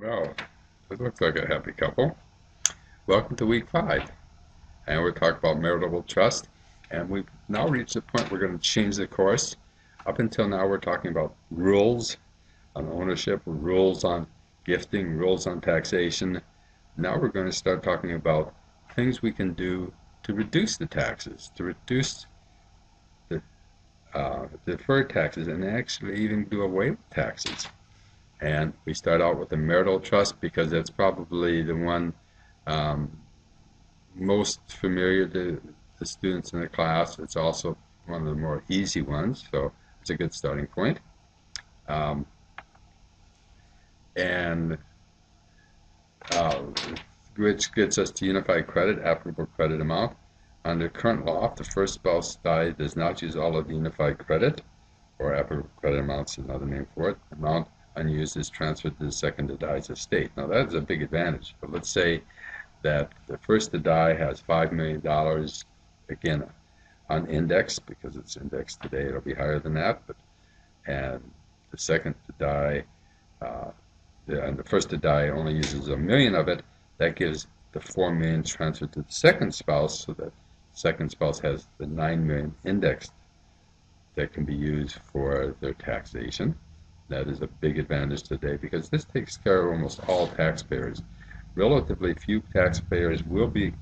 Well, it looks like a happy couple. Welcome to week 5. And we're talking about marital trust. And we've now reached the point we're going to change the course. Up until now, we're talking about rules on ownership, rules on gifting, rules on taxation. Now we're going to start talking about things we can do to reduce the taxes, to reduce the deferred taxes, and actually even do away with taxes. And we start out with the marital trust because that's probably the one um, most familiar to the students in the class. It's also one of the more easy ones, so it's a good starting point. Um, and uh, which gets us to unified credit, applicable credit amount. Under current law, if the first spouse dies, does not use all of the unified credit, or applicable credit amounts is another name for it. Amount unused is transferred to the second to die's estate. Now that is a big advantage. But let's say that the first to die has $5 million, again, unindexed, because it's indexed today, it'll be higher than that, but and the second to die, and the first to die only uses $1 million of it. That gives the $4 million transferred to the second spouse, so that the second spouse has the $9 million indexed that can be used for their taxation. That is a big advantage today because this takes care of almost all taxpayers. Relatively few taxpayers will be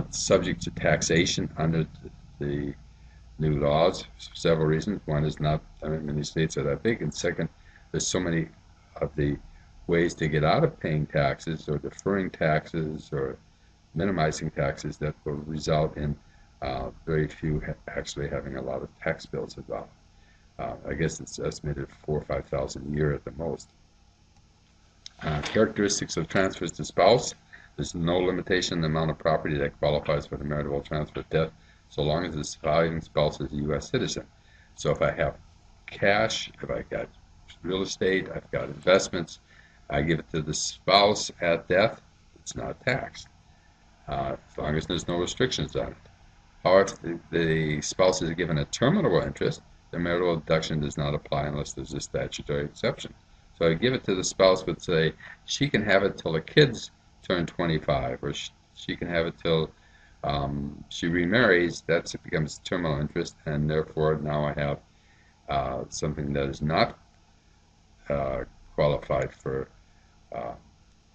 subject to taxation under the new laws for several reasons. One is not many states are that big, and second, there's so many of the ways to get out of paying taxes or deferring taxes or minimizing taxes that will result in very few actually having a lot of tax bills involved. I guess it's estimated 4,000 or 5,000 a year at the most. Characteristics of transfers to spouse. There's no limitation on the amount of property that qualifies for the marital transfer of death, so long as the surviving spouse is a U.S. citizen. So if I have cash, if I've got real estate, I've got investments, I give it to the spouse at death, it's not taxed, as long as there's no restrictions on it. However, if the spouse is given a terminal interest, the marital deduction does not apply unless there's a statutory exception. So I give it to the spouse, would say she can have it till the kids turn 25, or she can have it till she remarries. That becomes terminal interest, and therefore now I have something that is not qualified for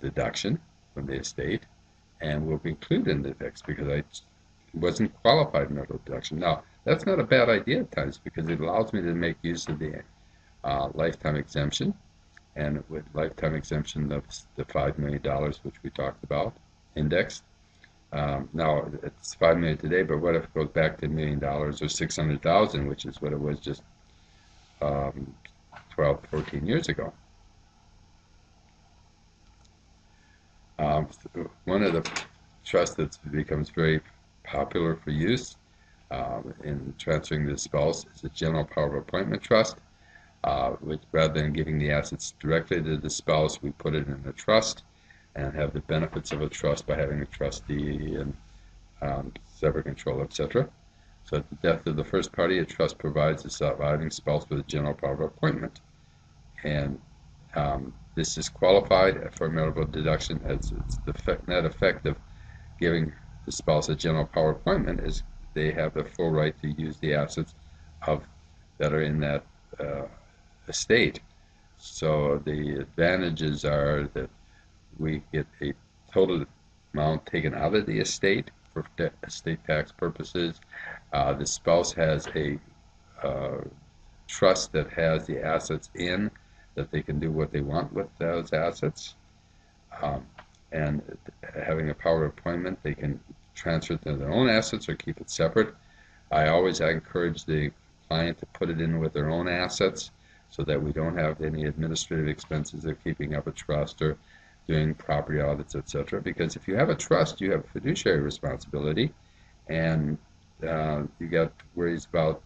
deduction from the estate, and will be included in the tax because I wasn't qualified in marital deduction. Now, that's not a bad idea at times because it allows me to make use of the lifetime exemption, and with lifetime exemption of the $5 million, which we talked about, indexed. Now, it's $5 million today, but what if it goes back to $1 million or 600,000, which is what it was just 12, 14 years ago? One of the trusts that becomes very popular for use in transferring to the spouse is a general power of appointment trust, which rather than giving the assets directly to the spouse, we put it in a trust and have the benefits of a trust by having a trustee and separate control, etc. So at the death of the first party, a trust provides the surviving spouse with a general power of appointment. And this is qualified for marital deduction as it's the net effect of giving the spouse a general power appointment is they have the full right to use the assets that are in that estate. So the advantages are that we get a total amount taken out of the estate for estate tax purposes. The spouse has a trust that has the assets in that they can do what they want with those assets. And having a power of appointment, they can transfer it to their own assets or keep it separate. I always encourage the client to put it in with their own assets so that we don't have any administrative expenses of keeping up a trust or doing property audits, etc. Because if you have a trust, you have fiduciary responsibility, and you got worries about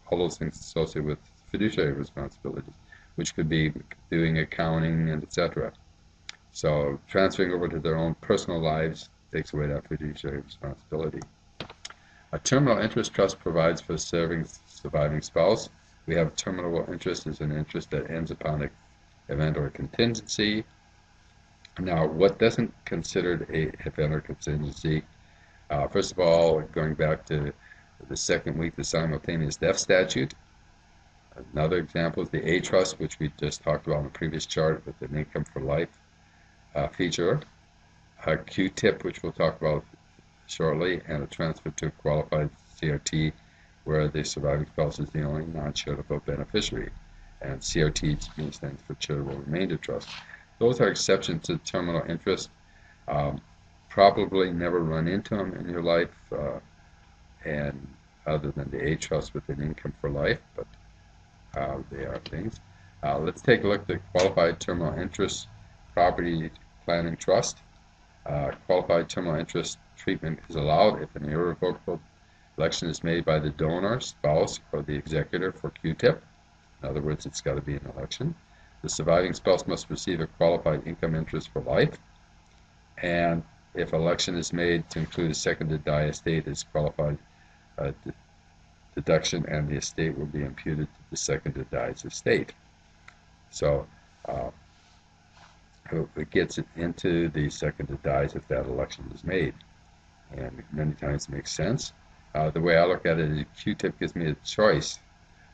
all those things associated with fiduciary responsibilities, which could be doing accounting and etc. So transferring over to their own personal lives takes away that fiduciary responsibility. A terminal interest trust provides for the surviving spouse. We have terminal interest as an interest that ends upon an event or a contingency. Now, what doesn't considered a event or contingency? First of all, going back to the second week, the simultaneous death statute. Another example is the A trust, which we just talked about in the previous chart with an income for life feature. A Q-tip, which we'll talk about shortly, and a transfer to a qualified CRT, where the surviving spouse is the only non-charitable beneficiary. And CRT stands for Charitable Remainder Trust. Those are exceptions to terminal interest. Probably never run into them in your life, and other than the A trust with an income for life, but they are things. Let's take a look at the Qualified Terminal Interest Property Planning Trust. Qualified terminal interest treatment is allowed if an irrevocable election is made by the donor, spouse, or the executor for Q-tip. In other words, it's got to be an election. The surviving spouse must receive a qualified income interest for life. And if election is made to include a second to die estate as qualified deduction, and the estate will be imputed to the second to die's estate. So it gets it into the second to dies if that election is made, and many times it makes sense. The way I look at it is Q-tip gives me a choice.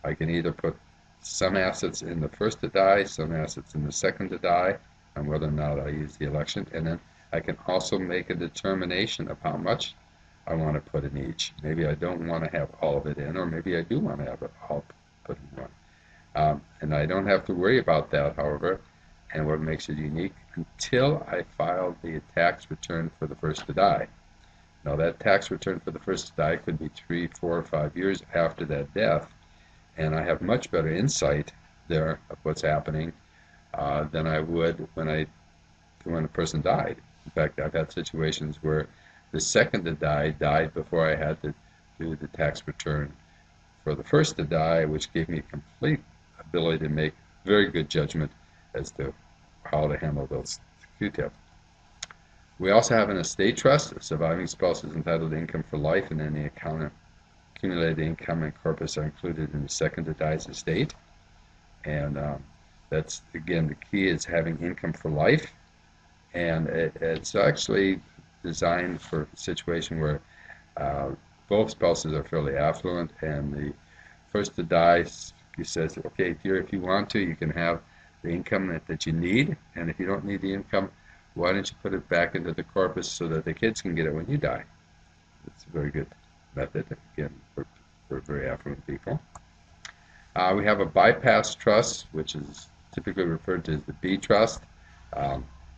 I can either put some assets in the first to die, some assets in the second to die, and whether or not I use the election, and then I can also make a determination of how much I want to put in each. Maybe I don't want to have all of it in, or maybe I do want to have it all put in one. And I don't have to worry about that, however, and what makes it unique, until I file the tax return for the first to die. Now, that tax return for the first to die could be 3, 4, or 5 years after that death, and I have much better insight there of what's happening than I would when a person died. In fact, I've had situations where the second to die died before I had to do the tax return for the first to die, which gave me complete ability to make very good judgment as to how to handle those Q-tip. We also have an estate trust. A surviving spouse is entitled to income for life, and any accumulated income and corpus are included in the second to die's estate. And that's, again, the key is having income for life. And it's actually designed for a situation where both spouses are fairly affluent, and the first to die, he says, okay, if you want to, you can have the income that you need, and if you don't need the income, why don't you put it back into the corpus so that the kids can get it when you die? It's a very good method, again, for very affluent people. We have a bypass trust, which is typically referred to as the B trust,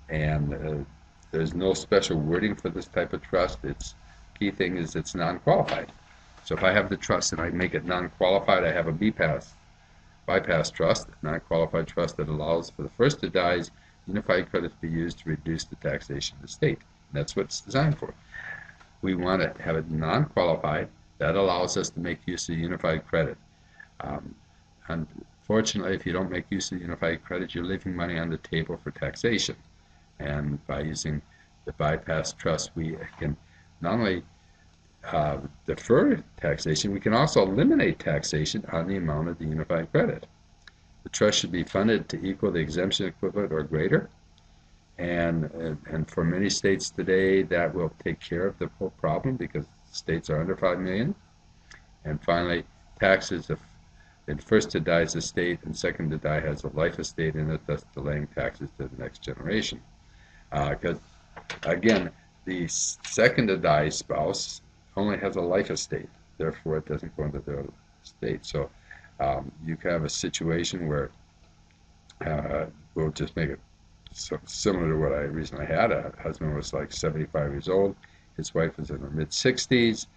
and there's no special wording for this type of trust. Its key thing is it's non-qualified. So if I have the trust and I make it non-qualified, I have a bypass trust, a non-qualified trust that allows for the first to die's unified credit to be used to reduce the taxation of the state. And that's what it's designed for. We want to have it non-qualified. That allows us to make use of unified credit. Unfortunately, if you don't make use of unified credit, you're leaving money on the table for taxation. And by using the bypass trust, we can not only defer taxation, we can also eliminate taxation on the amount of the unified credit. The trust should be funded to equal the exemption equivalent or greater, and for many states today, that will take care of the whole problem because states are under 5 million. And finally, taxes in first to die's estate and second to die has a life estate in it, thus delaying taxes to the next generation. Because again, the second to die spouse only has a life estate, therefore it doesn't go into their estate. So you can have a situation where we'll just make it similar to what I recently had. A husband was like 75 years old. His wife was in her mid-60s.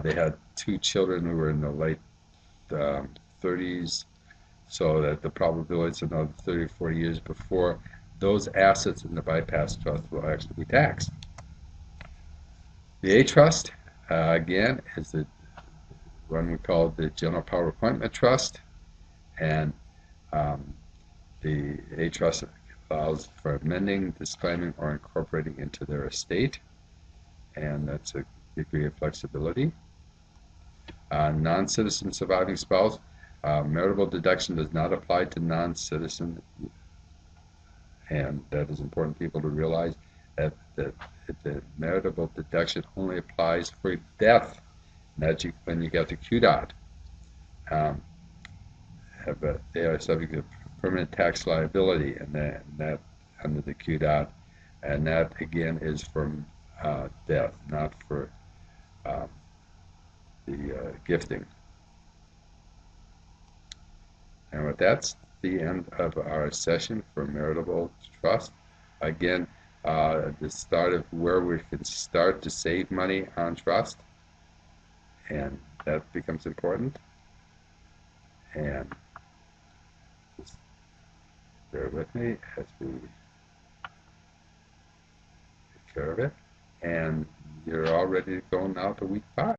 They had 2 children who were in the late 30s, so that the probability is another 30 or 40 years before those assets in the bypass trust will actually be taxed. The A trust, again, is the one we call the General Power Appointment Trust, and the A trust allows for amending, disclaiming, or incorporating into their estate, and that's a degree of flexibility. Non-citizen surviving spouse, marital deduction does not apply to non-citizen And that is important for people to realize that the marital deduction only applies for death. And that when you get to QDOT, um, they are subject to permanent tax liability, and that under the QDOT, and that again is from death, not for um, the gifting. And with that's the end of our session for Marital Trust. Again, the start of where we can start to save money on trust, and that becomes important. And just bear with me as we take care of it. And you're all ready to go now to week 5.